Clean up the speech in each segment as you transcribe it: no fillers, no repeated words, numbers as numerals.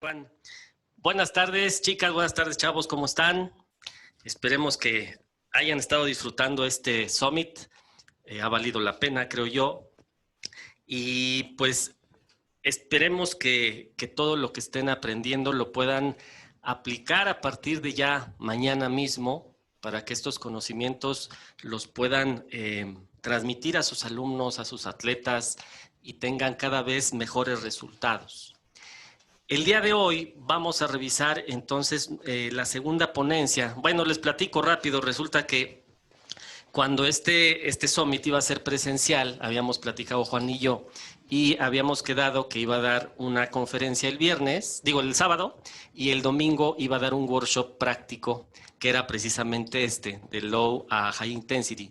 Juan. Buenas tardes, chicas, buenas tardes, chavos, ¿cómo están? Esperemos que hayan estado disfrutando este Summit. Ha valido la pena, creo yo. Y pues esperemos que todo lo que estén aprendiendo lo puedan aplicar a partir de ya mañana mismo para que estos conocimientos los puedan transmitir a sus alumnos, a sus atletas y tengan cada vez mejores resultados. El día de hoy vamos a revisar entonces la segunda ponencia. Bueno, les platico rápido. Resulta que cuando este Summit iba a ser presencial, habíamos platicado Juan y yo, y habíamos quedado que iba a dar una conferencia el sábado, y el domingo iba a dar un workshop práctico, que era precisamente de Low a High Intensity.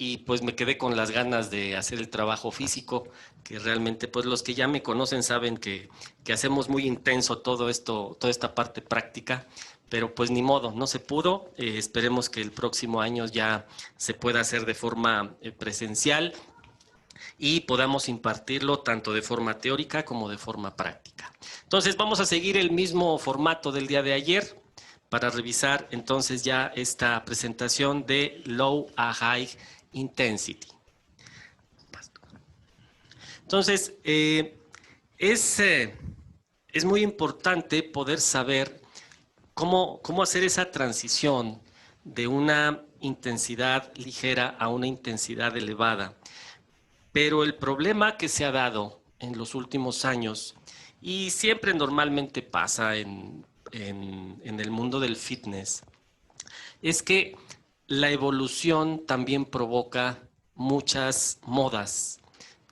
Y pues me quedé con las ganas de hacer el trabajo físico, que realmente pues los que ya me conocen saben que hacemos muy intenso todo esto, toda esta parte práctica, pero pues ni modo, no se pudo. Esperemos que el próximo año ya se pueda hacer de forma presencial y podamos impartirlo tanto de forma teórica como de forma práctica. Entonces vamos a seguir el mismo formato del día de ayer para revisar entonces ya esta presentación de Low a High Intensity. Entonces, es muy importante poder saber cómo hacer esa transición de una intensidad ligera a una intensidad elevada. Pero el problema que se ha dado en los últimos años, y siempre normalmente pasa en el mundo del fitness, es que la evolución también provoca muchas modas.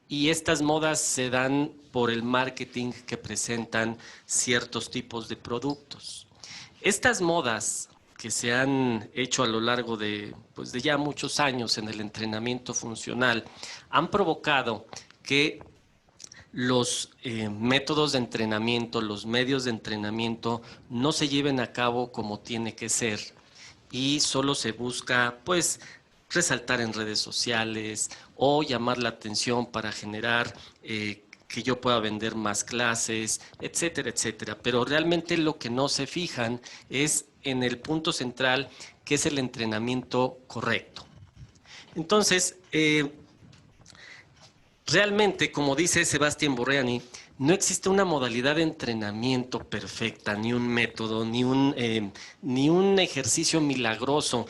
Y estas modas se dan por el marketing que presentan ciertos tipos de productos. Estas modas que se han hecho a lo largo de ya muchos años en el entrenamiento funcional han provocado que los métodos de entrenamiento, los medios de entrenamiento no se lleven a cabo como tiene que ser y solo se busca pues resaltar en redes sociales o llamar la atención para generar que yo pueda vender más clases, etcétera, etcétera. Pero realmente lo que no se fijan es en el punto central, que es el entrenamiento correcto. Entonces, realmente, como dice Sebastián Borreani, no existe una modalidad de entrenamiento perfecta, ni un método, ni un ejercicio milagroso.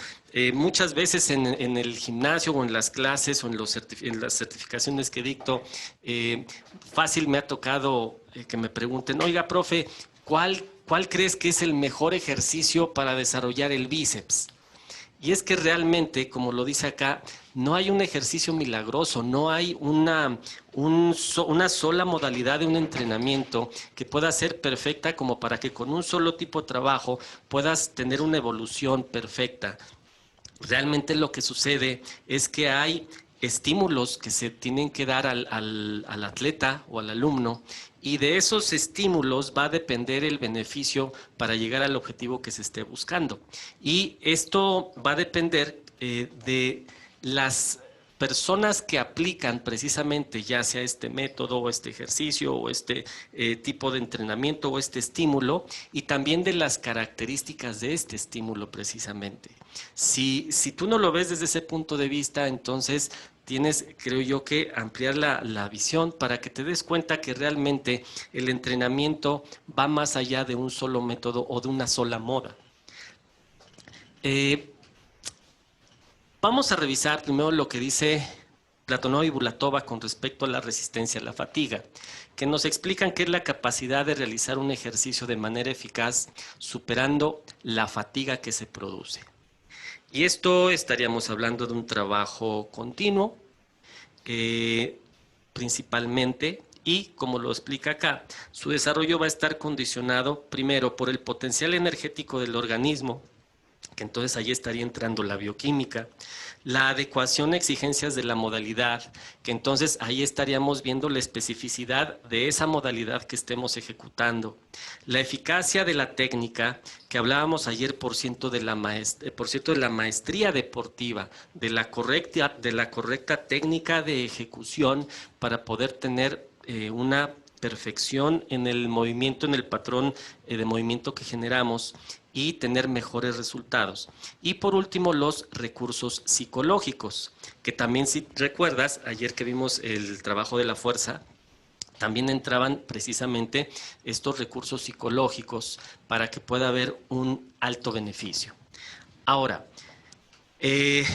Muchas veces en el gimnasio o en las clases o en las certificaciones que dicto, fácil me ha tocado que me pregunten, oiga, profe, ¿cuál crees que es el mejor ejercicio para desarrollar el bíceps? Y es que realmente, como lo dice acá, no hay un ejercicio milagroso, no hay una sola modalidad de un entrenamiento que pueda ser perfecta como para que con un solo tipo de trabajo puedas tener una evolución perfecta. Realmente lo que sucede es que hay estímulos que se tienen que dar al atleta o al alumno, y de esos estímulos va a depender el beneficio para llegar al objetivo que se esté buscando. Y esto va a depender de las personas que aplican precisamente ya sea este método o este ejercicio o este tipo de entrenamiento o este estímulo, y también de las características de este estímulo precisamente. Si tú no lo ves desde ese punto de vista, entonces tienes, creo yo, que ampliar la visión para que te des cuenta que realmente el entrenamiento va más allá de un solo método o de una sola moda. Vamos a revisar primero lo que dice Platonov y Bulatova con respecto a la resistencia a la fatiga, que nos explican que es la capacidad de realizar un ejercicio de manera eficaz superando la fatiga que se produce. Y esto estaríamos hablando de un trabajo continuo, principalmente, y como lo explica acá, su desarrollo va a estar condicionado primero por el potencial energético del organismo, que entonces ahí estaría entrando la bioquímica, la adecuación a exigencias de la modalidad, que entonces ahí estaríamos viendo la especificidad de esa modalidad que estemos ejecutando, la eficacia de la técnica, que hablábamos ayer por cierto de la maestría deportiva, de la correcta técnica de ejecución para poder tener una perfección en el movimiento, en el patrón de movimiento que generamos y tener mejores resultados. Y por último, los recursos psicológicos, que también, si recuerdas, ayer que vimos el trabajo de la fuerza, también entraban precisamente estos recursos psicológicos para que pueda haber un alto beneficio. Ahora, eh,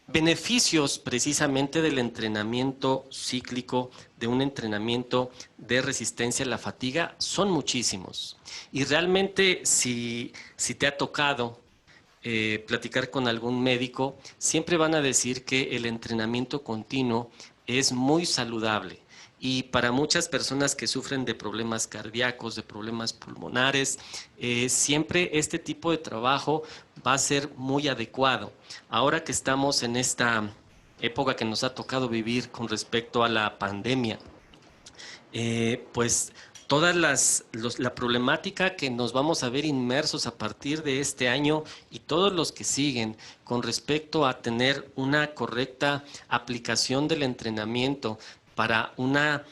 beneficios precisamente del entrenamiento cíclico, de un entrenamiento de resistencia a la fatiga, son muchísimos. Y realmente si te ha tocado platicar con algún médico, siempre van a decir que el entrenamiento continuo es muy saludable. Y para muchas personas que sufren de problemas cardíacos, de problemas pulmonares, siempre este tipo de trabajo va a ser muy adecuado. Ahora que estamos en esta época que nos ha tocado vivir con respecto a la pandemia, pues la problemática que nos vamos a ver inmersos a partir de este año y todos los que siguen con respecto a tener una correcta aplicación del entrenamiento para una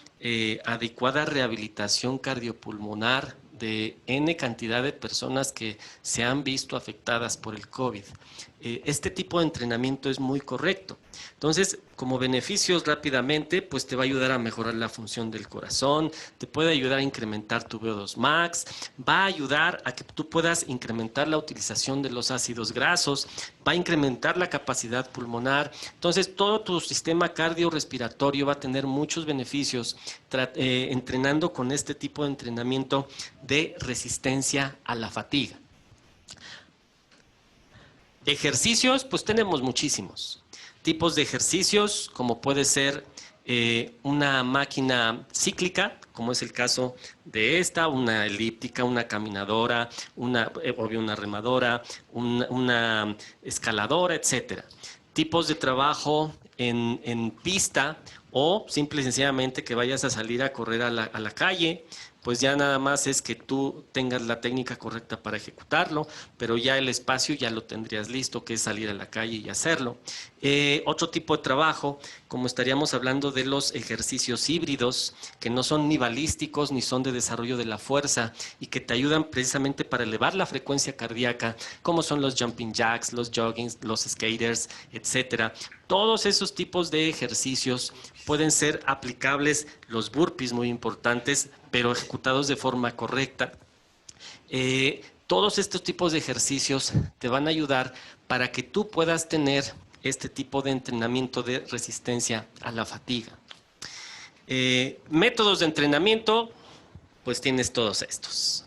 adecuada rehabilitación cardiopulmonar de N cantidad de personas que se han visto afectadas por el COVID. Este tipo de entrenamiento es muy correcto. Entonces, como beneficios rápidamente, pues te va a ayudar a mejorar la función del corazón, te puede ayudar a incrementar tu VO2 max, va a ayudar a que tú puedas incrementar la utilización de los ácidos grasos, va a incrementar la capacidad pulmonar. Entonces, todo tu sistema cardiorrespiratorio va a tener muchos beneficios entrenando con este tipo de entrenamiento de resistencia a la fatiga. Ejercicios, pues tenemos muchísimos. Tipos de ejercicios, como puede ser una máquina cíclica, como es el caso de esta, una elíptica, una caminadora, obvio una remadora, una escaladora, etcétera. Tipos de trabajo en pista o simple y sencillamente que vayas a salir a correr a la calle, pues ya nada más es que tú tengas la técnica correcta para ejecutarlo, pero ya el espacio ya lo tendrías listo, que es salir a la calle y hacerlo. Otro tipo de trabajo, como estaríamos hablando de los ejercicios híbridos, que no son ni balísticos ni son de desarrollo de la fuerza y que te ayudan precisamente para elevar la frecuencia cardíaca, como son los jumping jacks, los joggings, los skaters, etcétera. Todos esos tipos de ejercicios pueden ser aplicables, los burpees muy importantes, pero ejecutados de forma correcta. Todos estos tipos de ejercicios te van a ayudar para que tú puedas tener este tipo de entrenamiento de resistencia a la fatiga. Métodos de entrenamiento, pues tienes todos estos.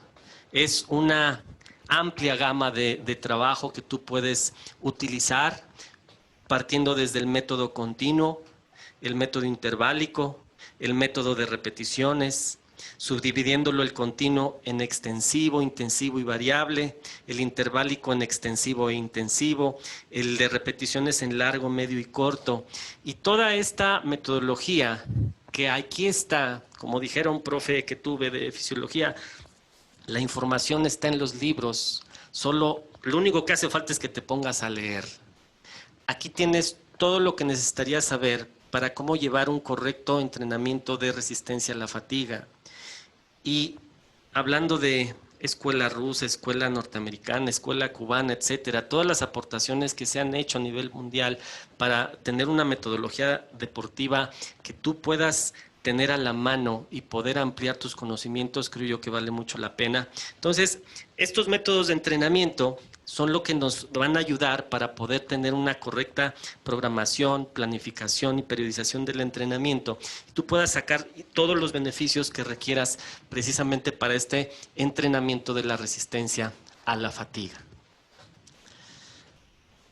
Es una amplia gama de trabajo que tú puedes utilizar partiendo desde el método continuo, el método interválico, el método de repeticiones, subdividiéndolo el continuo en extensivo, intensivo y variable, el interválico en extensivo e intensivo, el de repeticiones en largo, medio y corto. Y toda esta metodología que aquí está, como dijera un profe que tuve de fisiología, la información está en los libros, solo lo único que hace falta es que te pongas a leer. Aquí tienes todo lo que necesitarías saber para cómo llevar un correcto entrenamiento de resistencia a la fatiga. Y hablando de escuela rusa, escuela norteamericana, escuela cubana, etcétera, todas las aportaciones que se han hecho a nivel mundial para tener una metodología deportiva que tú puedas tener a la mano y poder ampliar tus conocimientos, creo yo que vale mucho la pena. Entonces, estos métodos de entrenamiento son lo que nos van a ayudar para poder tener una correcta programación, planificación y periodización del entrenamiento. Tú puedas sacar todos los beneficios que requieras precisamente para este entrenamiento de la resistencia a la fatiga.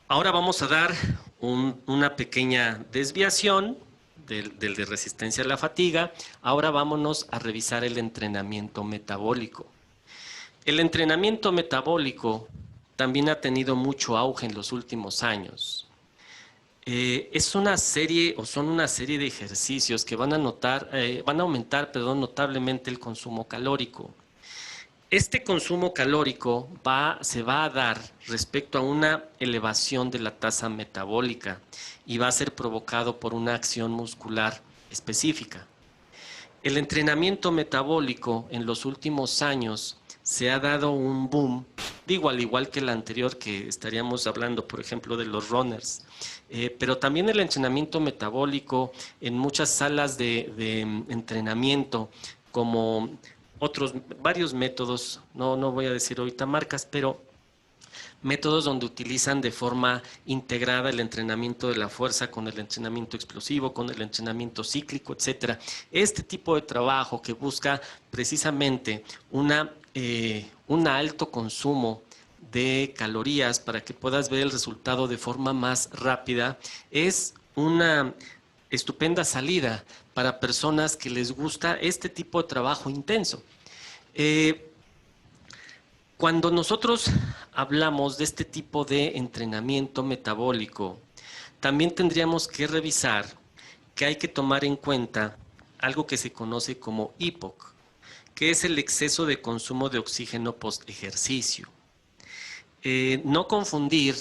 Ahora vamos a dar una pequeña desviación del de resistencia a la fatiga. Ahora vámonos a revisar el entrenamiento metabólico. El entrenamiento metabólico también ha tenido mucho auge en los últimos años. Es una serie o son una serie de ejercicios que van a aumentar, notablemente el consumo calórico. Este consumo calórico se va a dar respecto a una elevación de la tasa metabólica y va a ser provocado por una acción muscular específica. El entrenamiento metabólico en los últimos años se ha dado un boom, digo, al igual que el anterior, que estaríamos hablando, por ejemplo, de los runners, pero también el entrenamiento metabólico en muchas salas de entrenamiento, como varios métodos, no voy a decir ahorita marcas, pero métodos donde utilizan de forma integrada el entrenamiento de la fuerza con el entrenamiento explosivo, con el entrenamiento cíclico, etcétera. Este tipo de trabajo que busca precisamente un alto consumo de calorías para que puedas ver el resultado de forma más rápida es una estupenda salida para personas que les gusta este tipo de trabajo intenso. Cuando nosotros hablamos de este tipo de entrenamiento metabólico, también tendríamos que revisar que hay que tomar en cuenta algo que se conoce como EPOC, que es el exceso de consumo de oxígeno post ejercicio. No confundir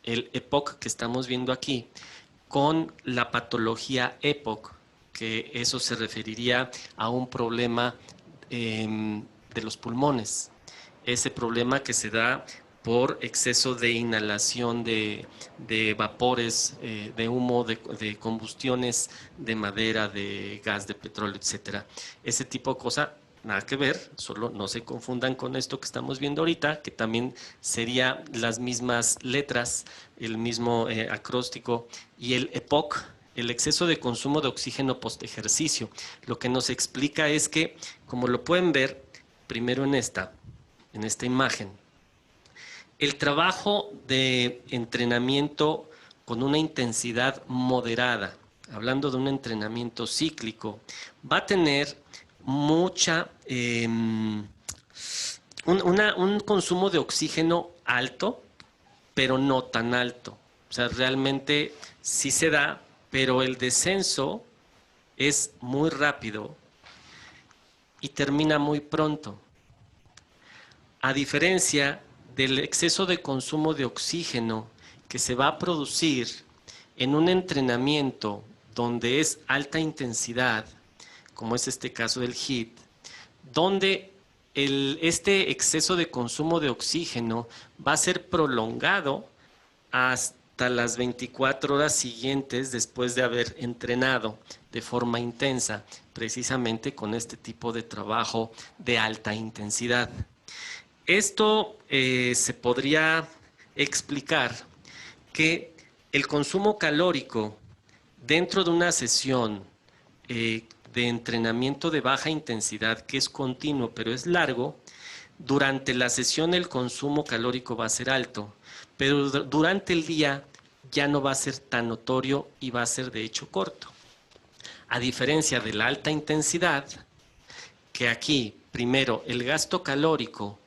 el EPOC que estamos viendo aquí con la patología EPOC, que eso se referiría a un problema de los pulmones. Ese problema que se da por exceso de inhalación de vapores, de humo, de combustiones de madera, de gas, de petróleo, etcétera. Ese tipo de cosas, nada que ver, solo no se confundan con esto que estamos viendo ahorita, que también sería las mismas letras, el mismo acróstico, y el EPOC, el exceso de consumo de oxígeno post ejercicio. Lo que nos explica es que, como lo pueden ver primero en esta imagen, el trabajo de entrenamiento con una intensidad moderada, hablando de un entrenamiento cíclico, va a tener un consumo de oxígeno alto, pero no tan alto. O sea, realmente sí se da, pero el descenso es muy rápido y termina muy pronto. A diferencia del exceso de consumo de oxígeno que se va a producir en un entrenamiento donde es alta intensidad, como es este caso del HIIT, donde este exceso de consumo de oxígeno va a ser prolongado hasta las 24 horas siguientes después de haber entrenado de forma intensa, precisamente con este tipo de trabajo de alta intensidad. Esto se podría explicar que el consumo calórico dentro de una sesión de entrenamiento de baja intensidad, que es continuo pero es largo, durante la sesión el consumo calórico va a ser alto, pero durante el día ya no va a ser tan notorio y va a ser de hecho corto. A diferencia de la alta intensidad, que aquí primero el gasto calórico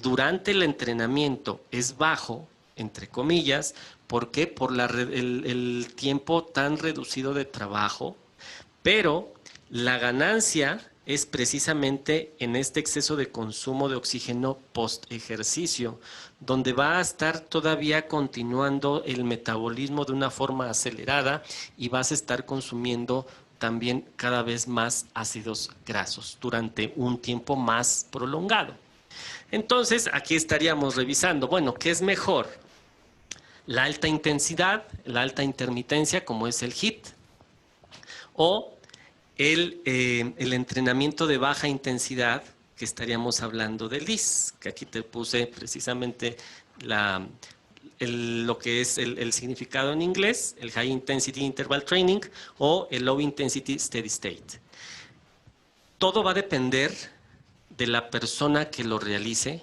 durante el entrenamiento es bajo, entre comillas. ¿Por qué? Por el tiempo tan reducido de trabajo, pero la ganancia es precisamente en este exceso de consumo de oxígeno post ejercicio, donde va a estar todavía continuando el metabolismo de una forma acelerada y vas a estar consumiendo también cada vez más ácidos grasos durante un tiempo más prolongado. Entonces, aquí estaríamos revisando, bueno, ¿qué es mejor? La alta intensidad, la alta intermitencia, como es el HIIT, o el entrenamiento de baja intensidad, que estaríamos hablando del LISS, que aquí te puse precisamente lo que es el significado en inglés, el High Intensity Interval Training o el Low Intensity Steady State. Todo va a depender de la persona que lo realice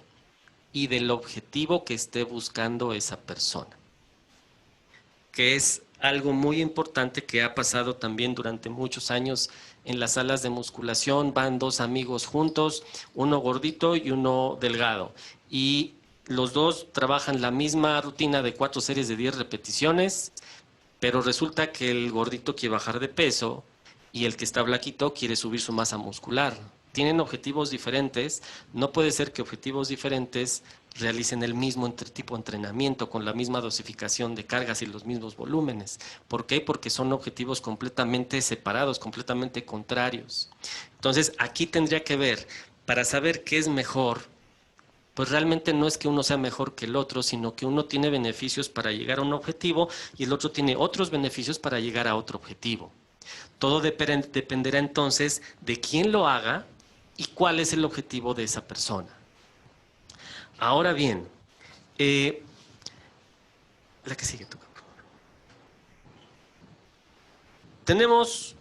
y del objetivo que esté buscando esa persona, que es algo muy importante que ha pasado también durante muchos años en las salas de musculación. Van dos amigos juntos, uno gordito y uno delgado, y los dos trabajan la misma rutina de 4 series de 10 repeticiones, pero resulta que el gordito quiere bajar de peso y el que está flaquito quiere subir su masa muscular. tienen objetivos diferentes, no puede ser que objetivos diferentes realicen el mismo tipo de entrenamiento con la misma dosificación de cargas y los mismos volúmenes. ¿Por qué? Porque son objetivos completamente separados, completamente contrarios. Entonces, aquí tendría que ver, para saber qué es mejor, pues realmente no es que uno sea mejor que el otro, sino que uno tiene beneficios para llegar a un objetivo y el otro tiene otros beneficios para llegar a otro objetivo. Todo dependerá entonces de quién lo haga y cuál es el objetivo de esa persona. Ahora bien, la que sigue, toca. Tenemos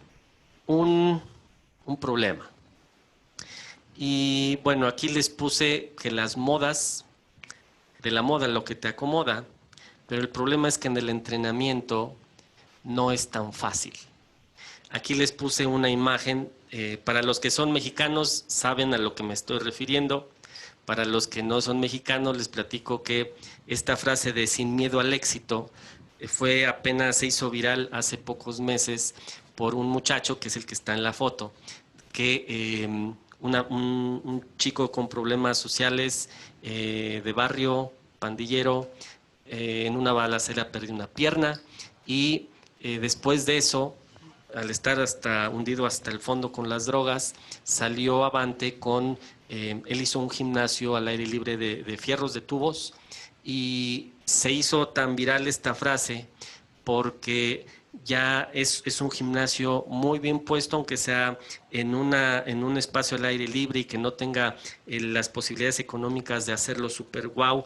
un problema. Y bueno, aquí les puse que las modas, de la moda lo que te acomoda, pero el problema es que en el entrenamiento no es tan fácil. Aquí les puse una imagen, para los que son mexicanos saben a lo que me estoy refiriendo, para los que no son mexicanos les platico que esta frase de sin miedo al éxito apenas se hizo viral hace pocos meses por un muchacho que es el que está en la foto, que un chico con problemas sociales de barrio, pandillero, en una balacera perdió una pierna y después de eso, al estar hundido hasta el fondo con las drogas, salió avante él hizo un gimnasio al aire libre de fierros de tubos y se hizo tan viral esta frase porque ya es un gimnasio muy bien puesto, aunque sea en un espacio al aire libre y que no tenga las posibilidades económicas de hacerlo súper guau,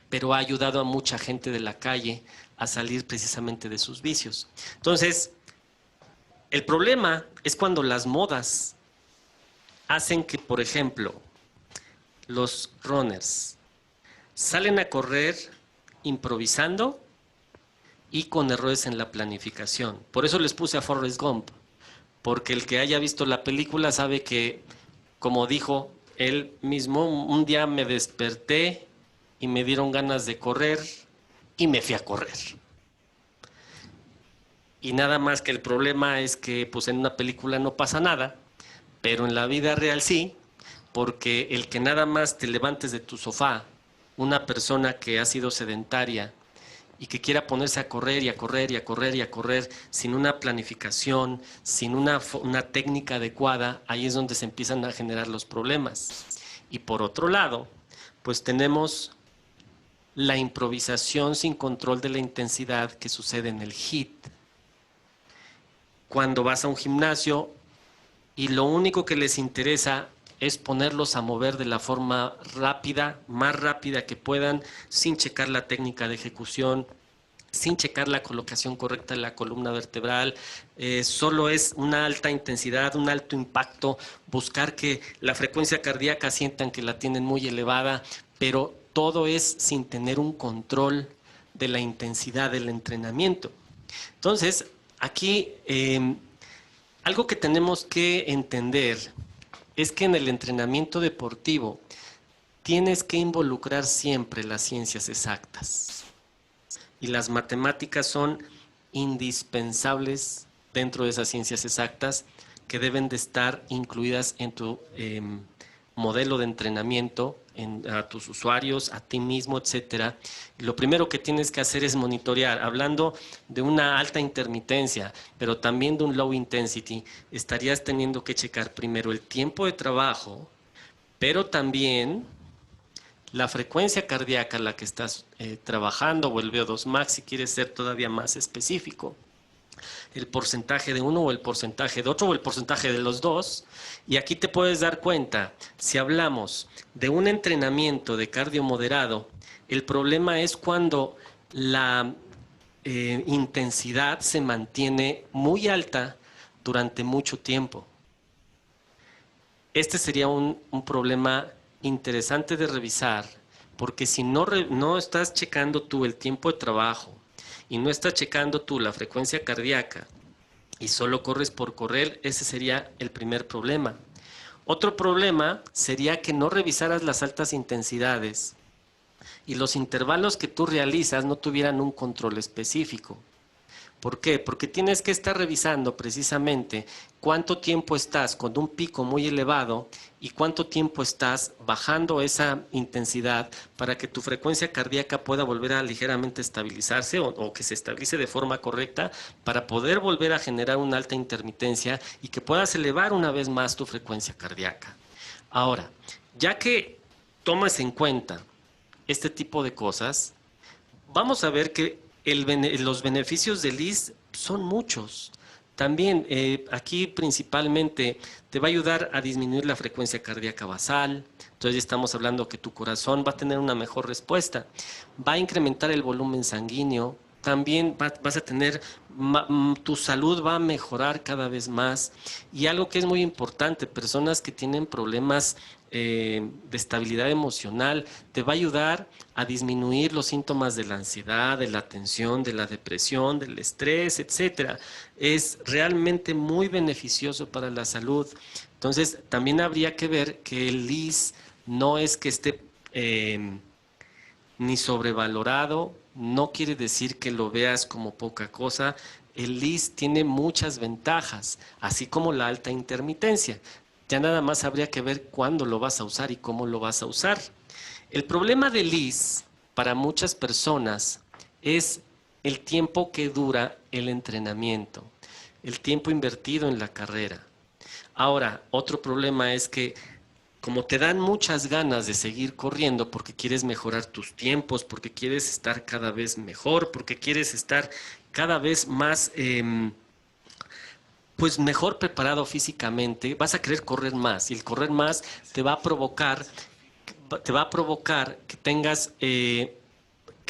pero ha ayudado a mucha gente de la calle a salir precisamente de sus vicios. Entonces, el problema es cuando las modas hacen que, por ejemplo, los runners salen a correr improvisando y con errores en la planificación. Por eso les puse a Forrest Gump, porque el que haya visto la película sabe que, como dijo él mismo, un día me desperté y me dieron ganas de correr y me fui a correr. Y nada más que el problema es que pues en una película no pasa nada, pero en la vida real sí, porque el que nada más te levantes de tu sofá, una persona que ha sido sedentaria y que quiera ponerse a correr y a correr y a correr y a correr sin una planificación, sin una técnica adecuada, ahí es donde se empiezan a generar los problemas. Y por otro lado, pues tenemos la improvisación sin control de la intensidad que sucede en el HIIT. Cuando vas a un gimnasio y lo único que les interesa es ponerlos a mover de la forma rápida, más rápida que puedan, sin checar la técnica de ejecución, sin checar la colocación correcta de la columna vertebral, solo es una alta intensidad, un alto impacto, buscar que la frecuencia cardíaca sientan que la tienen muy elevada, pero todo es sin tener un control de la intensidad del entrenamiento. Entonces, aquí algo que tenemos que entender es que en el entrenamiento deportivo tienes que involucrar siempre las ciencias exactas. Y las matemáticas son indispensables dentro de esas ciencias exactas que deben de estar incluidas en tu modelo de entrenamiento, a tus usuarios, a ti mismo, etcétera. Y lo primero que tienes que hacer es monitorear, hablando de una alta intermitencia, pero también de un low intensity, estarías teniendo que checar primero el tiempo de trabajo, pero también la frecuencia cardíaca a la que estás trabajando, o el VO2 max si quieres ser todavía más específico, el porcentaje de uno o el porcentaje de otro o el porcentaje de los dos. Y aquí te puedes dar cuenta, si hablamos de un entrenamiento de cardio moderado, el problema es cuando la intensidad se mantiene muy alta durante mucho tiempo. Este sería un problema interesante de revisar, porque si no estás checando tú el tiempo de trabajo y no estás checando tú la frecuencia cardíaca y solo corres por correr, ese sería el primer problema. Otro problema sería que no revisaras las altas intensidades y los intervalos que tú realizas no tuvieran un control específico. ¿Por qué? Porque tienes que estar revisando precisamente cuánto tiempo estás con un pico muy elevado y cuánto tiempo estás bajando esa intensidad para que tu frecuencia cardíaca pueda volver a ligeramente estabilizarse o que se estabilice de forma correcta para poder volver a generar una alta intermitencia y que puedas elevar una vez más tu frecuencia cardíaca. Ahora, ya que tomas en cuenta este tipo de cosas, vamos a ver que los beneficios del IS son muchos. También aquí principalmente te va a ayudar a disminuir la frecuencia cardíaca basal. Entonces ya estamos hablando que tu corazón va a tener una mejor respuesta. Va a incrementar el volumen sanguíneo. También vas a tener, tu salud va a mejorar cada vez más. Y algo que es muy importante, personas que tienen problemas de estabilidad emocional, te va a ayudar a disminuir los síntomas de la ansiedad, de la tensión, de la depresión, del estrés, etcétera. Es realmente muy beneficioso para la salud. Entonces, también habría que ver que el LIS no es que esté ni sobrevalorado, no quiere decir que lo veas como poca cosa. El LIS tiene muchas ventajas, así como la alta intermitencia. Ya nada más habría que ver cuándo lo vas a usar y cómo lo vas a usar. El problema del LIS para muchas personas es el tiempo que dura el entrenamiento, el tiempo invertido en la carrera. Ahora, otro problema es que como te dan muchas ganas de seguir corriendo porque quieres mejorar tus tiempos, porque quieres estar cada vez mejor, porque quieres estar cada vez más, pues mejor preparado físicamente, vas a querer correr más y el correr más te va a provocar, que tengas que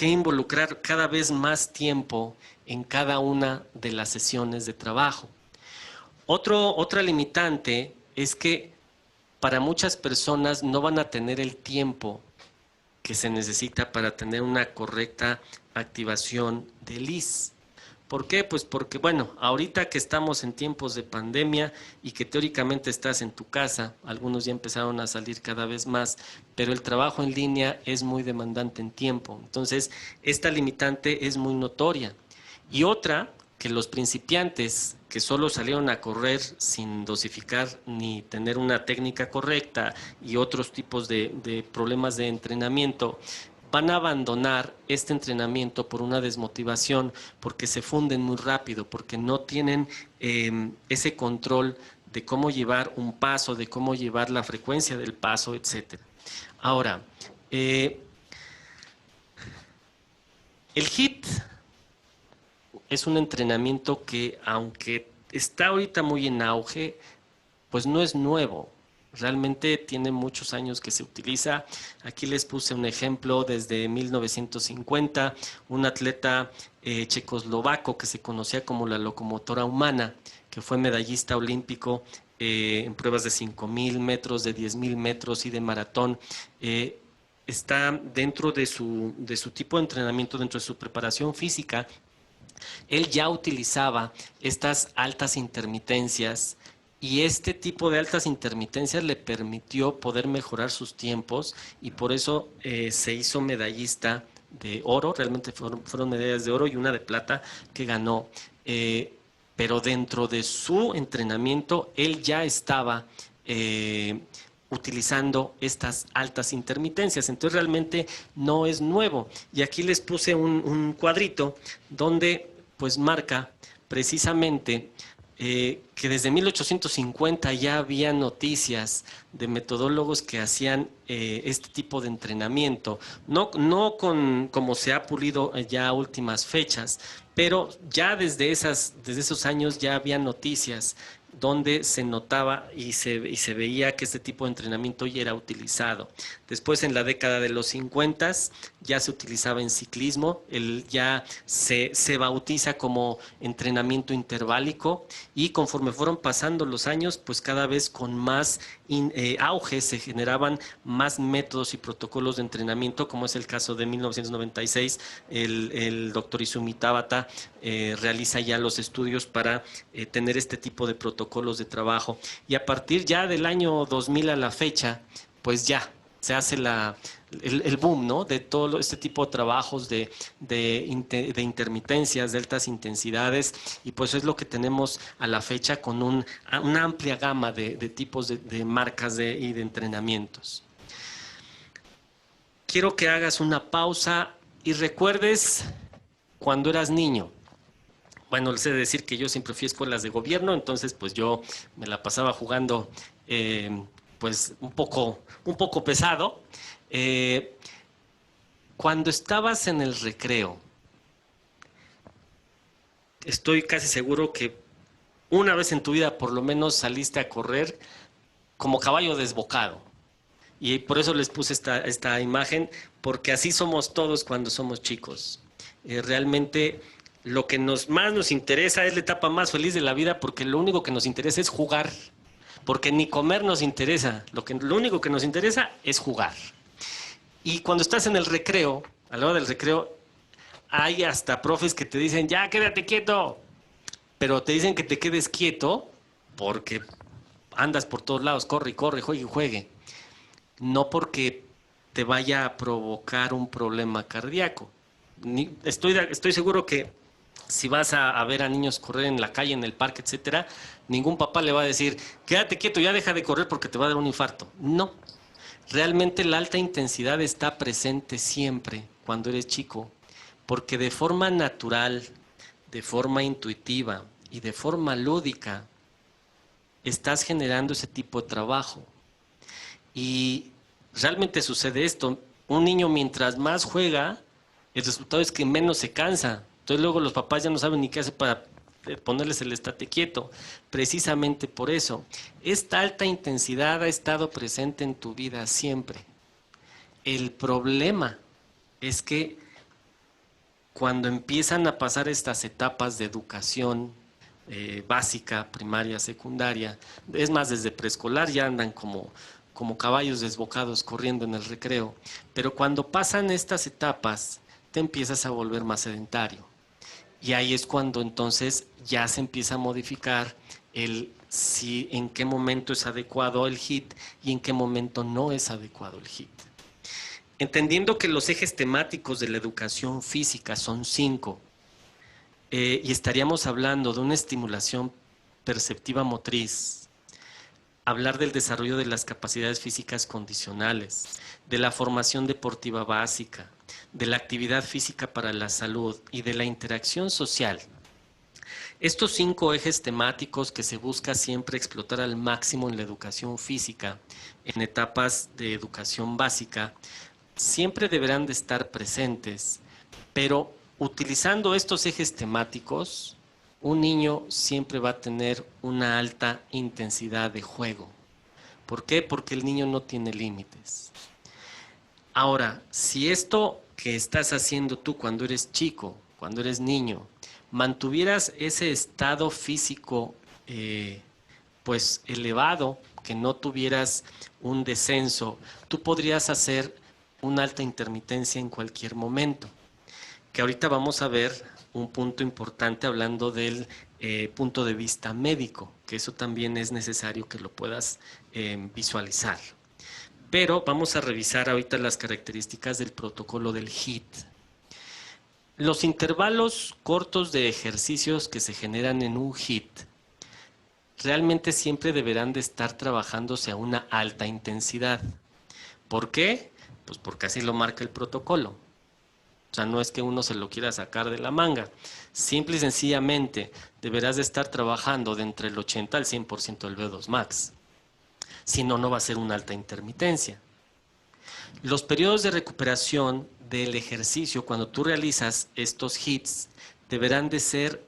involucrar cada vez más tiempo en cada una de las sesiones de trabajo. Otra limitante es que para muchas personas no van a tener el tiempo que se necesita para tener una correcta activación del IS. ¿Por qué? Pues porque, bueno, ahorita que estamos en tiempos de pandemia y que teóricamente estás en tu casa, algunos ya empezaron a salir cada vez más, pero el trabajo en línea es muy demandante en tiempo. Entonces, esta limitante es muy notoria. Y otra, que los principiantes que solo salieron a correr sin dosificar ni tener una técnica correcta y otros tipos de problemas de entrenamiento, van a abandonar este entrenamiento por una desmotivación, porque se funden muy rápido, porque no tienen ese control de cómo llevar un paso, de cómo llevar la frecuencia del paso, etcétera. Ahora, el HIIT es un entrenamiento que, aunque está ahorita muy en auge, pues no es nuevo. Realmente tiene muchos años que se utiliza. Aquí les puse un ejemplo desde 1950, un atleta checoslovaco que se conocía como la locomotora humana, que fue medallista olímpico en pruebas de 5,000 metros, de 10,000 metros y de maratón. Está dentro de su tipo de entrenamiento, dentro de su preparación física. Él ya utilizaba estas altas intermitencias y este tipo de altas intermitencias le permitió poder mejorar sus tiempos y por eso se hizo medallista de oro. Realmente fueron medallas de oro y una de plata que ganó. Pero dentro de su entrenamiento él ya estaba utilizando estas altas intermitencias. Entonces realmente no es nuevo. Y aquí les puse un cuadrito donde pues marca precisamente que desde 1850 ya había noticias de metodólogos que hacían este tipo de entrenamiento, no como se ha pulido ya a últimas fechas, pero ya desde esos años ya había noticias donde se notaba y se veía que este tipo de entrenamiento ya era utilizado. Después, en la década de los 50 ya se utilizaba en ciclismo, ya se bautiza como entrenamiento interválico y conforme fueron pasando los años, pues cada vez con más auge se generaban más métodos y protocolos de entrenamiento, como es el caso de 1996, el doctor Izumi Tabata realiza ya los estudios para tener este tipo de protocolos de trabajo. Y a partir ya del año 2000 a la fecha, pues ya se hace el boom, ¿no? De todo este tipo de trabajos de intermitencias, de altas intensidades, y pues es lo que tenemos a la fecha con una amplia gama de tipos de marcas y de entrenamientos. Quiero que hagas una pausa y recuerdes cuando eras niño. Bueno, les he de decir que yo siempre fui a escuelas de gobierno, entonces pues yo me la pasaba jugando pues un poco pesado. Eh, Cuando estabas en el recreo, estoy casi seguro que una vez en tu vida por lo menos saliste a correr como caballo desbocado. Y por eso les puse esta imagen, porque así somos todos cuando somos chicos. Realmente lo que más nos interesa es la etapa más feliz de la vida, porque lo único que nos interesa es jugar, porque ni comer nos interesa, lo único que nos interesa es jugar. Y cuando estás en el recreo, a la hora del recreo, hay hasta profes que te dicen, ya quédate quieto, pero te dicen que te quedes quieto porque andas por todos lados, corre y corre, juegue y juegue, no porque te vaya a provocar un problema cardíaco. Estoy seguro que si vas a ver a niños correr en la calle, en el parque, etcétera, ningún papá le va a decir, quédate quieto, ya deja de correr porque te va a dar un infarto. No, realmente la alta intensidad está presente siempre cuando eres chico, porque de forma natural, de forma intuitiva y de forma lúdica, estás generando ese tipo de trabajo. Y realmente sucede esto. Un niño mientras más juega, el resultado es que menos se cansa. Entonces luego los papás ya no saben ni qué hacer para ponerles el estate quieto. Precisamente por eso, esta alta intensidad ha estado presente en tu vida siempre. El problema es que cuando empiezan a pasar estas etapas de educación básica, primaria, secundaria, es más, desde preescolar ya andan como caballos desbocados corriendo en el recreo, pero cuando pasan estas etapas te empiezas a volver más sedentario. Y ahí es cuando entonces ya se empieza a modificar en qué momento es adecuado el HIIT y en qué momento no es adecuado el HIIT. Entendiendo que los ejes temáticos de la educación física son 5, y estaríamos hablando de una estimulación perceptiva motriz, hablar del desarrollo de las capacidades físicas condicionales, de la formación deportiva básica, de la actividad física para la salud y de la interacción social. Estos 5 ejes temáticos que se busca siempre explotar al máximo en la educación física, en etapas de educación básica, siempre deberán de estar presentes, pero utilizando estos ejes temáticos, un niño siempre va a tener una alta intensidad de juego. ¿Por qué? Porque el niño no tiene límites. Ahora, si esto que estás haciendo tú cuando eres chico, cuando eres niño, mantuvieras ese estado físico pues elevado, que no tuvieras un descenso, tú podrías hacer una alta intermitencia en cualquier momento. Que ahorita vamos a ver un punto importante hablando del punto de vista médico, que eso también es necesario que lo puedas visualizar. Pero vamos a revisar ahorita las características del protocolo del HIIT. Los intervalos cortos de ejercicios que se generan en un HIIT realmente siempre deberán de estar trabajándose a una alta intensidad. ¿Por qué? Pues porque así lo marca el protocolo. O sea, no es que uno se lo quiera sacar de la manga. Simple y sencillamente deberás de estar trabajando de entre el 80 al 100% del VO2 max. Si no, no va a ser una alta intermitencia. Los periodos de recuperación del ejercicio, cuando tú realizas estos HIITs, deberán de ser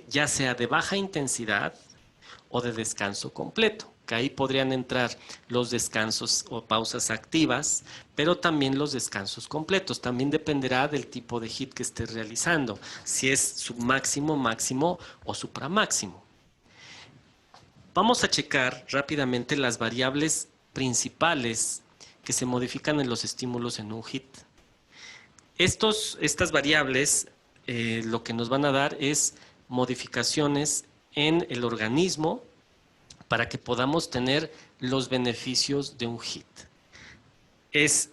ya sea de baja intensidad o de descanso completo, que ahí podrían entrar los descansos o pausas activas, pero también los descansos completos. También dependerá del tipo de HIIT que estés realizando, si es submáximo, máximo o supramáximo. Vamos a checar rápidamente las variables principales que se modifican en los estímulos en un HIIT. Estas variables lo que nos van a dar es modificaciones en el organismo para que podamos tener los beneficios de un HIIT. es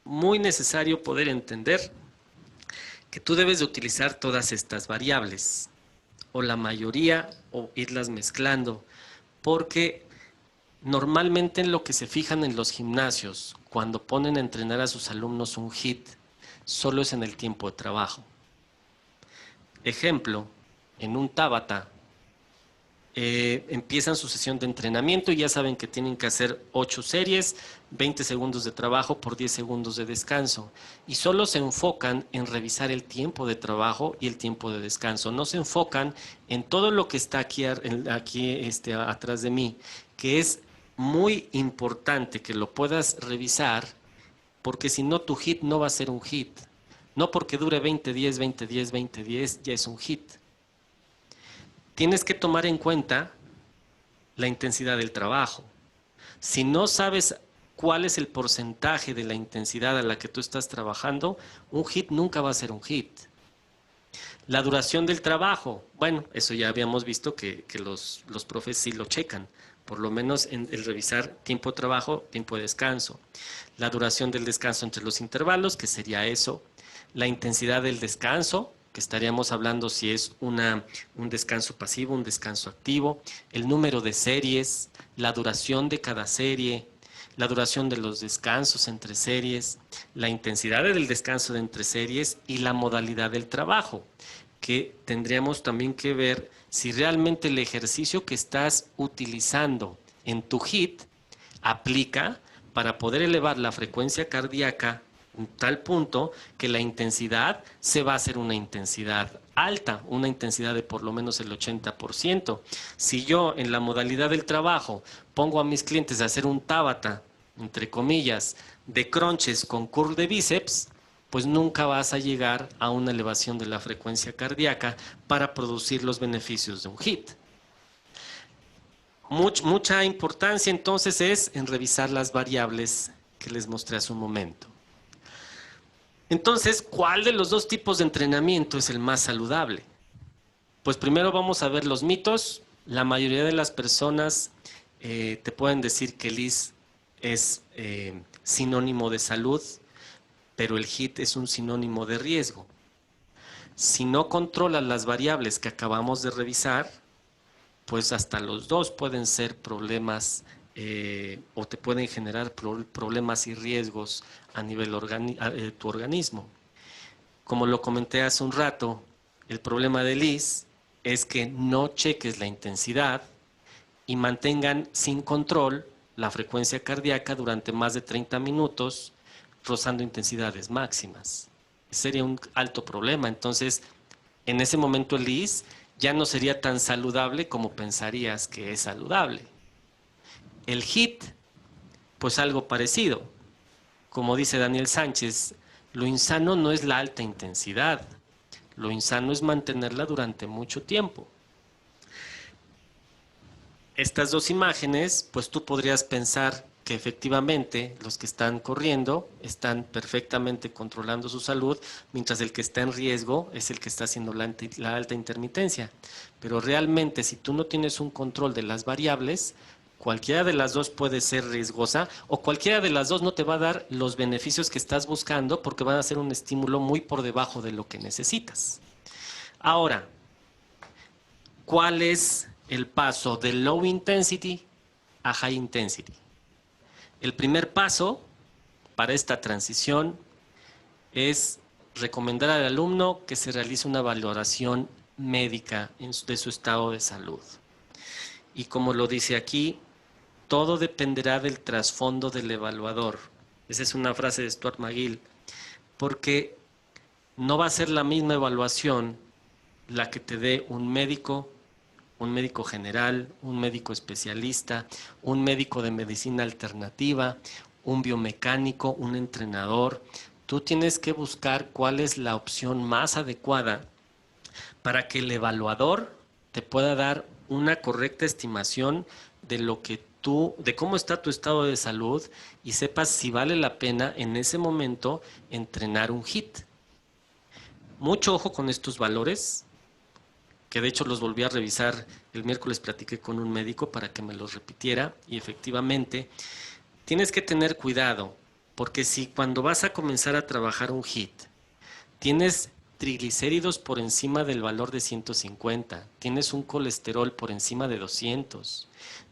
muy necesario poder entender que tú debes de utilizar todas estas variables, o la mayoría, o irlas mezclando, porque normalmente en lo que se fijan en los gimnasios, cuando ponen a entrenar a sus alumnos un HIIT, solo es en el tiempo de trabajo. Ejemplo, en un Tabata, empiezan su sesión de entrenamiento y ya saben que tienen que hacer 8 series, 20 segundos de trabajo por 10 segundos de descanso. Y solo se enfocan en revisar el tiempo de trabajo y el tiempo de descanso. No se enfocan en todo lo que está aquí atrás de mí, que es muy importante que lo puedas revisar, porque si no, tu HIIT no va a ser un HIIT. No porque dure 20-10, 20-10, 20-10, ya es un HIIT. Tienes que tomar en cuenta la intensidad del trabajo. Si no sabes cuál es el porcentaje de la intensidad a la que tú estás trabajando, un HIIT nunca va a ser un HIIT. La duración del trabajo, bueno, eso ya habíamos visto que los profes sí lo checan, por lo menos en el revisar tiempo de trabajo, tiempo de descanso. La duración del descanso entre los intervalos, que sería eso. La intensidad del descanso, que estaríamos hablando si es un descanso pasivo, un descanso activo, el número de series, la duración de cada serie, la duración de los descansos entre series, la intensidad del descanso de entre series y la modalidad del trabajo, que tendríamos también que ver si realmente el ejercicio que estás utilizando en tu HIIT aplica para poder elevar la frecuencia cardíaca en tal punto que la intensidad se va a hacer una intensidad alta, una intensidad de por lo menos el 80%. Si yo en la modalidad del trabajo pongo a mis clientes a hacer un Tabata, entre comillas, de crunches con curl de bíceps, pues nunca vas a llegar a una elevación de la frecuencia cardíaca para producir los beneficios de un HIIT. Mucha importancia entonces es en revisar las variables que les mostré hace un momento. Entonces, ¿cuál de los dos tipos de entrenamiento es el más saludable? Pues primero vamos a ver los mitos. La mayoría de las personas te pueden decir que el IS es sinónimo de salud, pero el HIIT es un sinónimo de riesgo. Si no controlas las variables que acabamos de revisar, pues hasta los dos pueden ser problemas o te pueden generar problemas y riesgos a nivel tu organismo. Como lo comenté hace un rato, el problema del IS es que no cheques la intensidad y mantengan sin control la frecuencia cardíaca durante más de 30 minutos, rozando intensidades máximas. Sería un alto problema. Entonces, en ese momento el IS ya no sería tan saludable como pensarías que es saludable. El HIIT, pues algo parecido. Como dice Daniel Sánchez, lo insano no es la alta intensidad, lo insano es mantenerla durante mucho tiempo. Estas dos imágenes, pues tú podrías pensar que efectivamente los que están corriendo están perfectamente controlando su salud, mientras el que está en riesgo es el que está haciendo la alta intermitencia. Pero realmente si tú no tienes un control de las variables, cualquiera de las dos puede ser riesgosa o cualquiera de las dos no te va a dar los beneficios que estás buscando porque van a ser un estímulo muy por debajo de lo que necesitas. Ahora, ¿cuál es el paso de low intensity a high intensity? El primer paso para esta transición es recomendar al alumno que se realice una valoración médica de su estado de salud. Y como lo dice aquí, todo dependerá del trasfondo del evaluador. Esa es una frase de Stuart McGill, porque no va a ser la misma evaluación la que te dé un médico general, un médico especialista, un médico de medicina alternativa, un biomecánico, un entrenador. Tú tienes que buscar cuál es la opción más adecuada para que el evaluador te pueda dar una correcta estimación de lo que de cómo está tu estado de salud y sepas si vale la pena en ese momento entrenar un HIIT. Mucho ojo con estos valores, que de hecho los volví a revisar el miércoles, platiqué con un médico para que me los repitiera y efectivamente tienes que tener cuidado Porque si cuando vas a comenzar a trabajar un HIIT, tienes triglicéridos por encima del valor de 150, tienes un colesterol por encima de 200,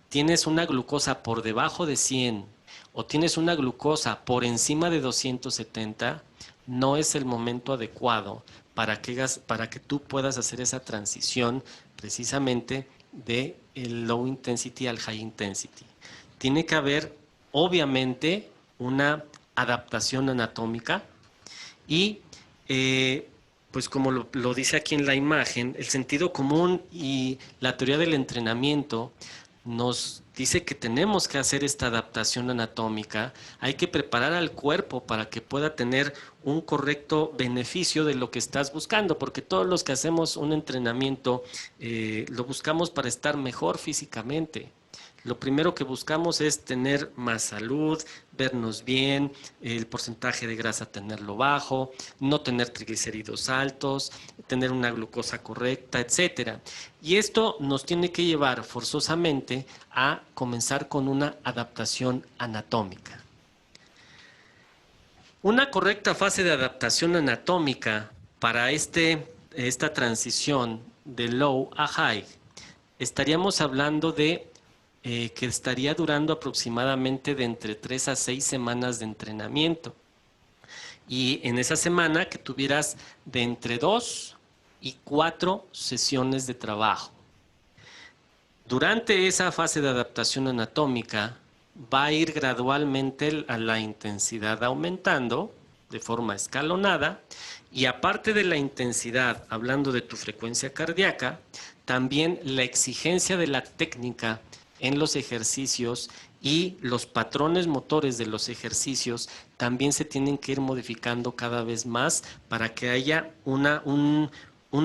tienes una glucosa por debajo de 100 o tienes una glucosa por encima de 270, no es el momento adecuado para que tú puedas hacer esa transición precisamente de el low intensity al high intensity. Tiene que haber, obviamente, una adaptación anatómica y pues como lo dice aquí en la imagen, el sentido común y la teoría del entrenamiento nos dice que tenemos que hacer esta adaptación anatómica, hay que preparar al cuerpo para que pueda tener un correcto beneficio de lo que estás buscando, porque todos los que hacemos un entrenamiento lo buscamos para estar mejor físicamente. Lo primero que buscamos es tener más salud, vernos bien, el porcentaje de grasa tenerlo bajo, no tener triglicéridos altos, tener una glucosa correcta, etcétera. Y esto nos tiene que llevar forzosamente a comenzar con una adaptación anatómica. Una correcta fase de adaptación anatómica para esta transición de low a high, estaríamos hablando de que estaría durando aproximadamente de entre 3 a 6 semanas de entrenamiento. Y en esa semana que tuvieras de entre 2 y 4 sesiones de trabajo. Durante esa fase de adaptación anatómica va a ir gradualmente a la intensidad aumentando de forma escalonada y aparte de la intensidad, hablando de tu frecuencia cardíaca, también la exigencia de la técnica en los ejercicios y los patrones motores de los ejercicios también se tienen que ir modificando cada vez más para que haya un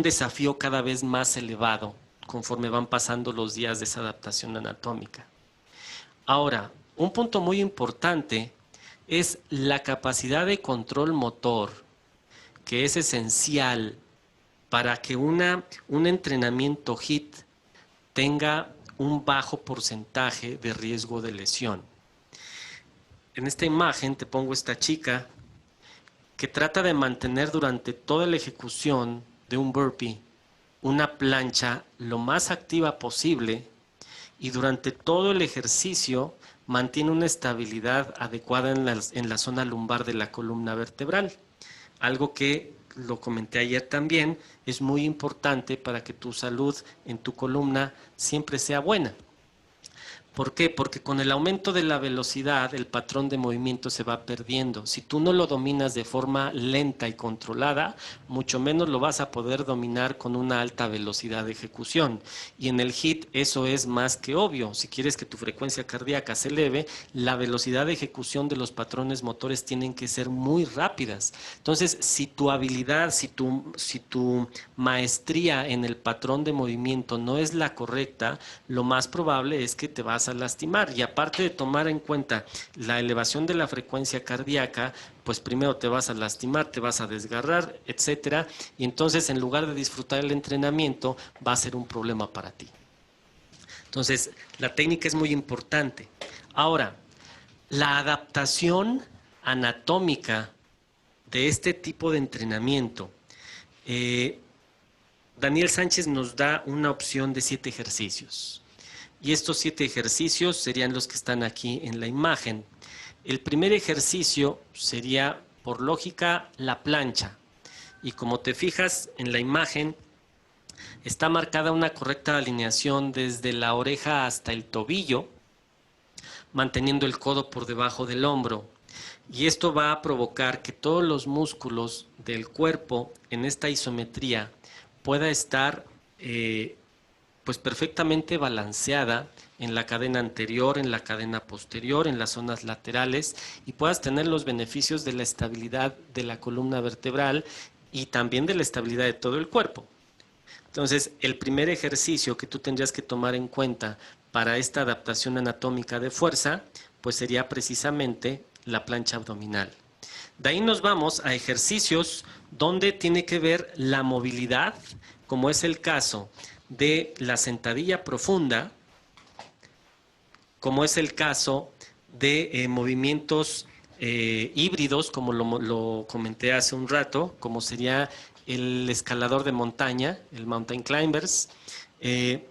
desafío cada vez más elevado conforme van pasando los días de esa adaptación anatómica. Ahora, un punto muy importante es la capacidad de control motor, que es esencial para que un entrenamiento HIIT tenga un bajo porcentaje de riesgo de lesión. En esta imagen te pongo esta chica que trata de mantener durante toda la ejecución de un burpee una plancha lo más activa posible y durante todo el ejercicio mantiene una estabilidad adecuada en la zona lumbar de la columna vertebral. Algo que lo comenté ayer también, es muy importante para que tu salud en tu columna siempre sea buena. ¿Por qué? Porque con el aumento de la velocidad el patrón de movimiento se va perdiendo. Si tú no lo dominas de forma lenta y controlada, mucho menos lo vas a poder dominar con una alta velocidad de ejecución. Y en el HIIT eso es más que obvio. Si quieres que tu frecuencia cardíaca se eleve, la velocidad de ejecución de los patrones motores tienen que ser muy rápidas. Entonces, si tu habilidad, si tu maestría en el patrón de movimiento no es la correcta, lo más probable es que te vas a lastimar. Y aparte de tomar en cuenta la elevación de la frecuencia cardíaca, pues primero te vas a lastimar, te vas a desgarrar, etcétera, y entonces en lugar de disfrutar el entrenamiento va a ser un problema para ti. Entonces, la técnica es muy importante. Ahora, la adaptación anatómica de este tipo de entrenamiento, Daniel Sánchez nos da una opción de 7 ejercicios. Y estos 7 ejercicios serían los que están aquí en la imagen. El primer ejercicio sería, por lógica, la plancha. Y como te fijas en la imagen, está marcada una correcta alineación desde la oreja hasta el tobillo, manteniendo el codo por debajo del hombro. Y esto va a provocar que todos los músculos del cuerpo en esta isometría pueda estar pues perfectamente balanceada en la cadena anterior, en la cadena posterior, en las zonas laterales y puedas tener los beneficios de la estabilidad de la columna vertebral y también de la estabilidad de todo el cuerpo. Entonces, el primer ejercicio que tú tendrías que tomar en cuenta para esta adaptación anatómica de fuerza, pues sería precisamente la plancha abdominal. De ahí nos vamos a ejercicios donde tiene que ver la movilidad, como es el caso de la sentadilla profunda, como es el caso de movimientos híbridos, como lo comenté hace un rato, como sería el escalador de montaña, el mountain climbers. eh,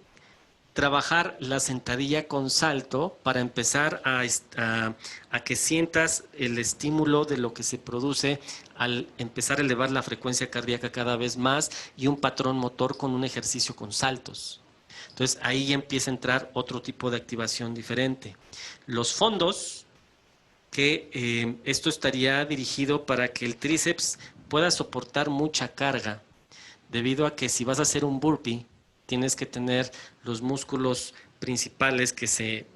Trabajar la sentadilla con salto para empezar a que sientas el estímulo de lo que se produce al empezar a elevar la frecuencia cardíaca cada vez más y un patrón motor con un ejercicio con saltos. Entonces ahí ya empieza a entrar otro tipo de activación diferente. Los fondos, que esto estaría dirigido para que el tríceps pueda soportar mucha carga, debido a que si vas a hacer un burpee, tienes que tener los músculos principales que se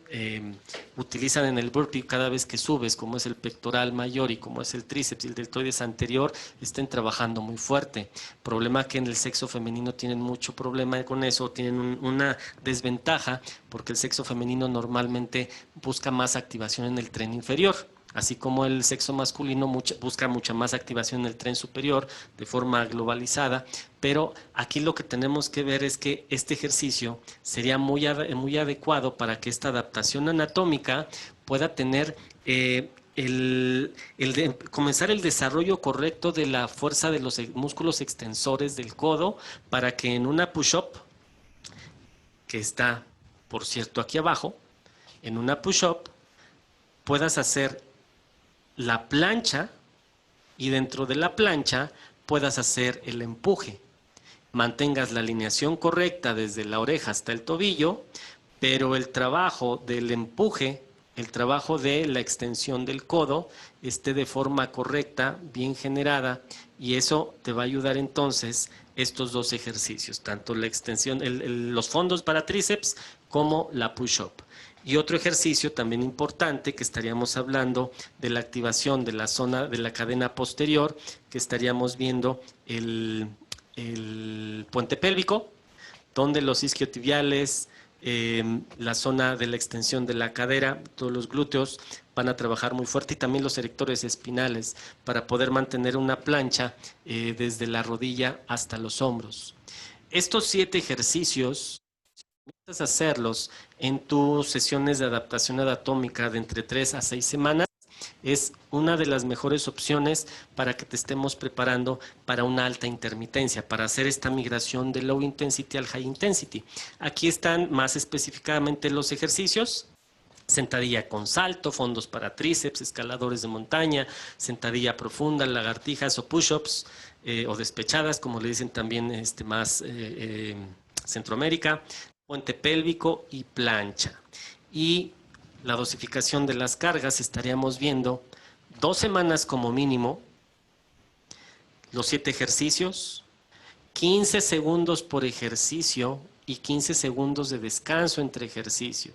utilizan en el burpee cada vez que subes, como es el pectoral mayor y como es el tríceps y el deltoides anterior, estén trabajando muy fuerte. Problema que en el sexo femenino tienen mucho problema con eso, tienen una desventaja, porque el sexo femenino normalmente busca más activación en el tren inferior, así como el sexo masculino busca mucha más activación en el tren superior de forma globalizada, pero aquí lo que tenemos que ver es que este ejercicio sería muy adecuado para que esta adaptación anatómica pueda tener comenzar el desarrollo correcto de la fuerza de los músculos extensores del codo, para que en una push-up, que está, por cierto, aquí abajo, en una push-up puedas hacer la plancha y dentro de la plancha puedas hacer el empuje. Mantengas la alineación correcta desde la oreja hasta el tobillo, pero el trabajo del empuje, el trabajo de la extensión del codo, esté de forma correcta, bien generada, y eso te va a ayudar entonces estos dos ejercicios, tanto la extensión, los fondos para tríceps como la push-up. Y otro ejercicio también importante, que estaríamos hablando de la activación de la zona de la cadena posterior, que estaríamos viendo el puente pélvico, donde los isquiotibiales, la zona de la extensión de la cadera, todos los glúteos van a trabajar muy fuerte, y también los erectores espinales, para poder mantener una plancha desde la rodilla hasta los hombros. Estos 7 ejercicios, a hacerlos en tus sesiones de adaptación anatómica de entre 3 a 6 semanas, es una de las mejores opciones para que te estemos preparando para una alta intermitencia, para hacer esta migración de low intensity al high intensity. Aquí están más específicamente los ejercicios: sentadilla con salto, fondos para tríceps, escaladores de montaña, sentadilla profunda, lagartijas o push-ups, o despechadas, como le dicen también más Centroamérica, puente pélvico y plancha. Y la dosificación de las cargas, estaríamos viendo 2 semanas como mínimo, los 7 ejercicios, 15 segundos por ejercicio y 15 segundos de descanso entre ejercicio.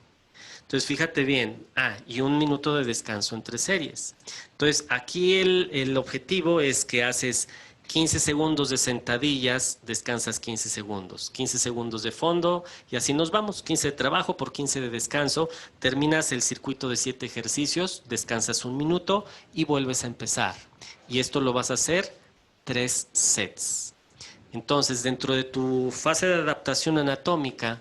Entonces, fíjate bien, y 1 minuto de descanso entre series. Entonces, aquí el objetivo es que haces 15 segundos de sentadillas, descansas 15 segundos, 15 segundos de fondo, y así nos vamos: 15 de trabajo por 15 de descanso. Terminas el circuito de 7 ejercicios, descansas 1 minuto y vuelves a empezar. Y esto lo vas a hacer 3 sets. Entonces, dentro de tu fase de adaptación anatómica,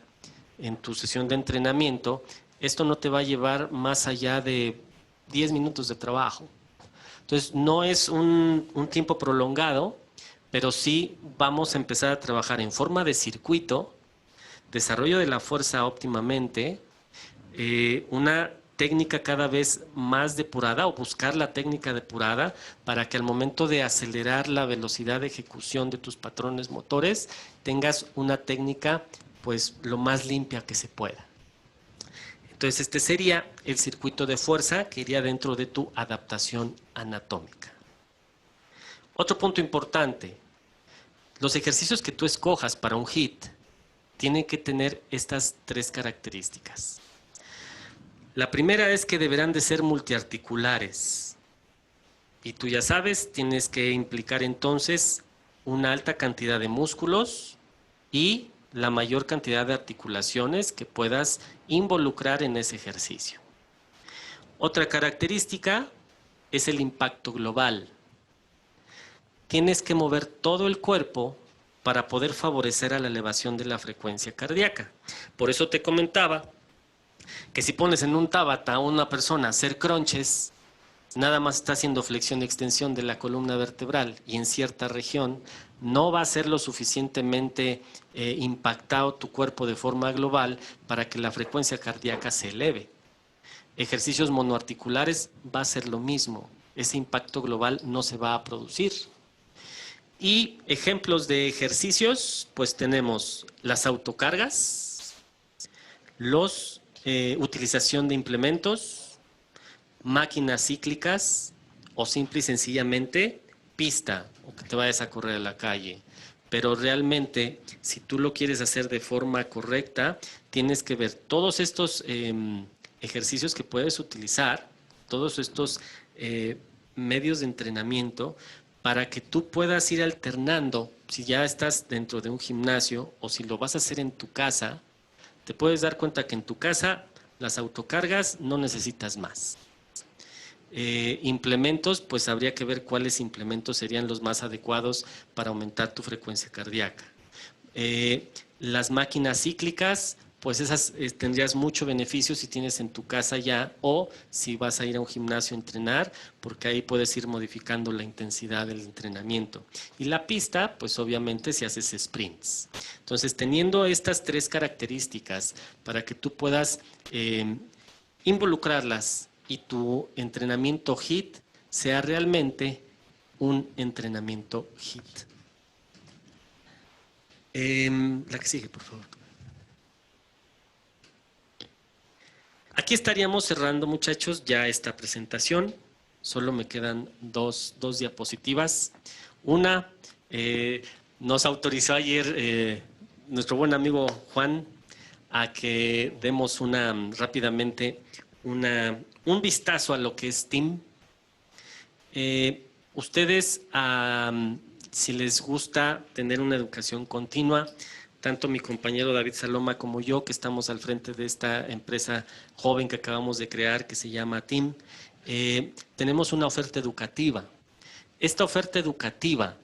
en tu sesión de entrenamiento, esto no te va a llevar más allá de 10 minutos de trabajo. Entonces, no es un tiempo prolongado, pero sí vamos a empezar a trabajar en forma de circuito, desarrollo de la fuerza óptimamente, una técnica cada vez más depurada, o buscar la técnica depurada, para que al momento de acelerar la velocidad de ejecución de tus patrones motores, tengas una técnica pues lo más limpia que se pueda. Entonces, este sería el circuito de fuerza que iría dentro de tu adaptación anatómica. Otro punto importante: los ejercicios que tú escojas para un HIIT tienen que tener estas 3 características. La primera es que deberán de ser multiarticulares. Y tú ya sabes, tienes que implicar entonces una alta cantidad de músculos y la mayor cantidad de articulaciones que puedas involucrar en ese ejercicio. Otra característica es el impacto global. Tienes que mover todo el cuerpo para poder favorecer a la elevación de la frecuencia cardíaca. Por eso te comentaba que si pones en un Tabata a una persona a hacer crunches, nada más está haciendo flexión y extensión de la columna vertebral y en cierta región, no va a ser lo suficientemente impactado tu cuerpo de forma global para que la frecuencia cardíaca se eleve. Ejercicios monoarticulares va a ser lo mismo. Ese impacto global no se va a producir. Y ejemplos de ejercicios, pues tenemos las autocargas, los utilización de implementos, máquinas cíclicas o simple y sencillamente pista o que te vayas a correr a la calle. Pero realmente, si tú lo quieres hacer de forma correcta, tienes que ver todos estos ejercicios que puedes utilizar, todos estos medios de entrenamiento para que tú puedas ir alternando, si ya estás dentro de un gimnasio o si lo vas a hacer en tu casa, te puedes dar cuenta que en tu casa las autocargas no necesitas más. Implementos, pues habría que ver cuáles implementos serían los más adecuados para aumentar tu frecuencia cardíaca. Las máquinas cíclicas, pues esas tendrías mucho beneficio si tienes en tu casa ya o si vas a ir a un gimnasio a entrenar, porque ahí puedes ir modificando la intensidad del entrenamiento. Y la pista, pues obviamente si haces sprints. Entonces, teniendo estas tres características para que tú puedas involucrarlas y tu entrenamiento HIIT sea realmente un entrenamiento HIIT. La que sigue, por favor. Aquí estaríamos cerrando, muchachos, ya esta presentación. Solo me quedan dos diapositivas. Una, nos autorizó ayer nuestro buen amigo Juan a que demos rápidamente un vistazo a lo que es TIM. Ustedes, si les gusta tener una educación continua, tanto mi compañero David Saloma como yo, que estamos al frente de esta empresa joven que acabamos de crear, que se llama TIM, tenemos una oferta educativa. Esta oferta educativa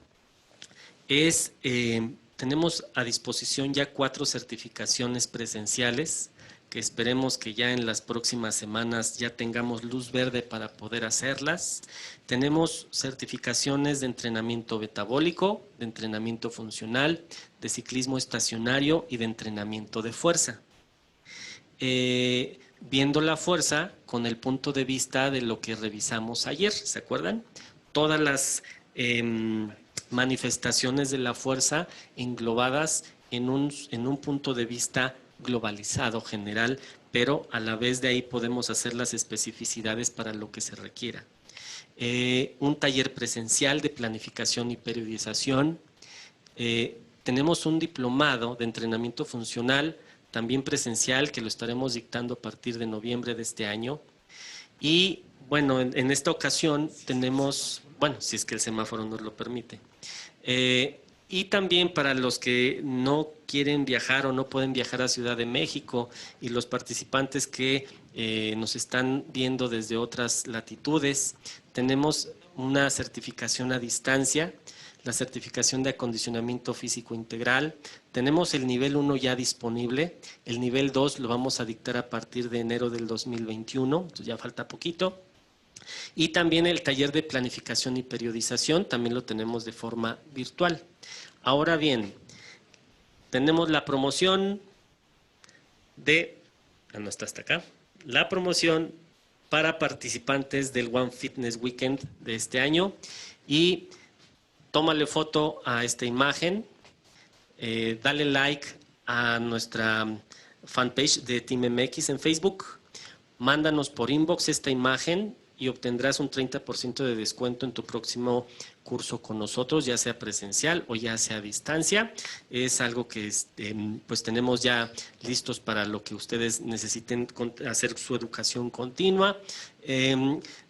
tenemos a disposición ya 4 certificaciones presenciales, que esperemos que ya en las próximas semanas ya tengamos luz verde para poder hacerlas. Tenemos certificaciones de entrenamiento metabólico, de entrenamiento funcional, de ciclismo estacionario y de entrenamiento de fuerza. Viendo la fuerza con el punto de vista de lo que revisamos ayer, ¿se acuerdan? Todas las manifestaciones de la fuerza englobadas en un punto de vista globalizado, general, pero a la vez de ahí podemos hacer las especificidades para lo que se requiera. Un taller presencial de planificación y periodización. Tenemos un diplomado de entrenamiento funcional, también presencial, que lo estaremos dictando a partir de noviembre de este año. Y bueno, en esta ocasión tenemos, bueno, si es que el semáforo nos lo permite. Y también para los que no quieren viajar o no pueden viajar a Ciudad de México y los participantes que nos están viendo desde otras latitudes, tenemos una certificación a distancia, la certificación de acondicionamiento físico integral. Tenemos el nivel 1 ya disponible, el nivel 2 lo vamos a dictar a partir de enero del 2021, entonces ya falta poquito. Y también el taller de planificación y periodización, también lo tenemos de forma virtual. Ahora bien, tenemos la promoción no está hasta acá, la promoción para participantes del One Fitness Weekend de este año y tómale foto a esta imagen, dale like a nuestra fanpage de Team MX en Facebook, mándanos por inbox esta imagen y obtendrás un 30% de descuento en tu próximo curso con nosotros, ya sea presencial o ya sea a distancia. Es algo que pues tenemos ya listos para lo que ustedes necesiten hacer su educación continua.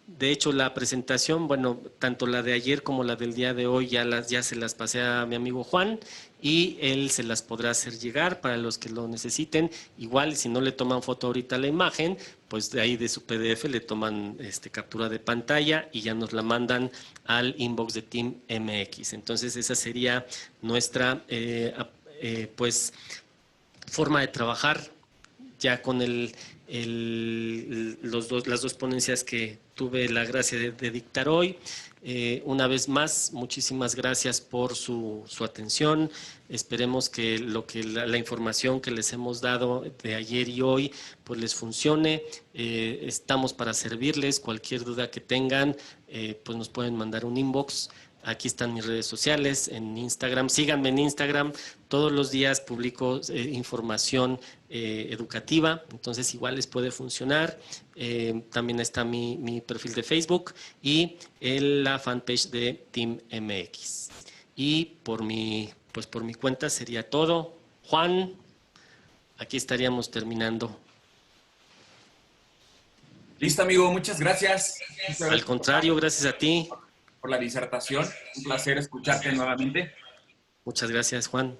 De hecho, la presentación, bueno, tanto la de ayer como la del día de hoy ya se las pasé a mi amigo Juan y él se las podrá hacer llegar para los que lo necesiten. Igual, si no le toman foto ahorita a la imagen, pues de ahí de su PDF le toman captura de pantalla y ya nos la mandan al inbox de Team MX. Entonces, esa sería nuestra pues forma de trabajar ya con las dos ponencias que tuve la gracia de dictar hoy. Una vez más, muchísimas gracias por su atención. Esperemos que la información que les hemos dado de ayer y hoy pues les funcione. Estamos para servirles. Cualquier duda que tengan, pues nos pueden mandar un inbox. Aquí están mis redes sociales, en Instagram. Síganme en Instagram. Todos los días publico información educativa, entonces igual les puede funcionar. También está mi perfil de Facebook y la fanpage de Team MX. Y pues por mi cuenta sería todo. Juan, aquí estaríamos terminando. Listo, amigo, muchas gracias. Al contrario, gracias a ti. Por la disertación. Un placer escucharte nuevamente. Muchas gracias, Juan.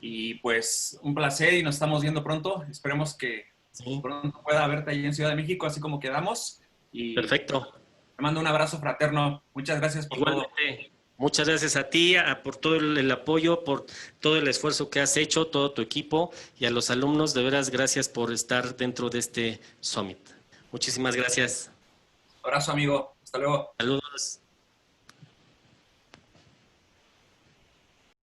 Y pues un placer y nos estamos viendo pronto. Esperemos que pronto pueda verte ahí en Ciudad de México, así como quedamos. Y perfecto. te mando un abrazo fraterno. Muchas gracias por todo. Muchas gracias a ti, por todo el apoyo, por todo el esfuerzo que has hecho, todo tu equipo y a los alumnos, de veras, gracias por estar dentro de este Summit. Muchísimas gracias. Abrazo, amigo. Hasta luego. Saludos.